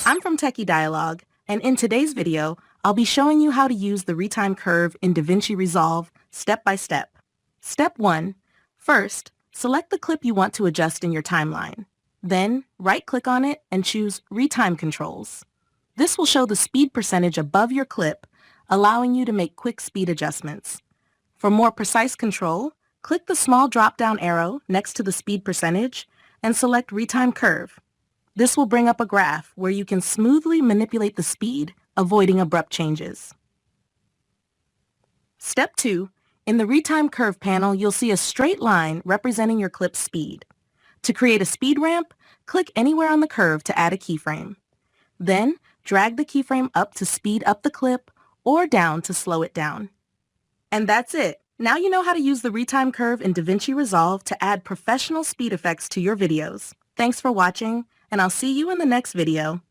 I'm from Techie Dialogue, and in today's video, I'll be showing you how to use the Retime Curve in DaVinci Resolve step by step. Step 1. First, select the clip you want to adjust in your timeline. Then, right-click on it and choose Retime Controls. This will show the speed percentage above your clip, allowing you to make quick speed adjustments. For more precise control, click the small drop-down arrow next to the speed percentage and select Retime Curve. This will bring up a graph where you can smoothly manipulate the speed, avoiding abrupt changes. Step 2. In the Retime Curve panel, you'll see a straight line representing your clip's speed. To create a speed ramp, click anywhere on the curve to add a keyframe. Then, drag the keyframe up to speed up the clip or down to slow it down. And that's it! Now you know how to use the Retime Curve in DaVinci Resolve to add professional speed effects to your videos. Thanks for watching, and I'll see you in the next video.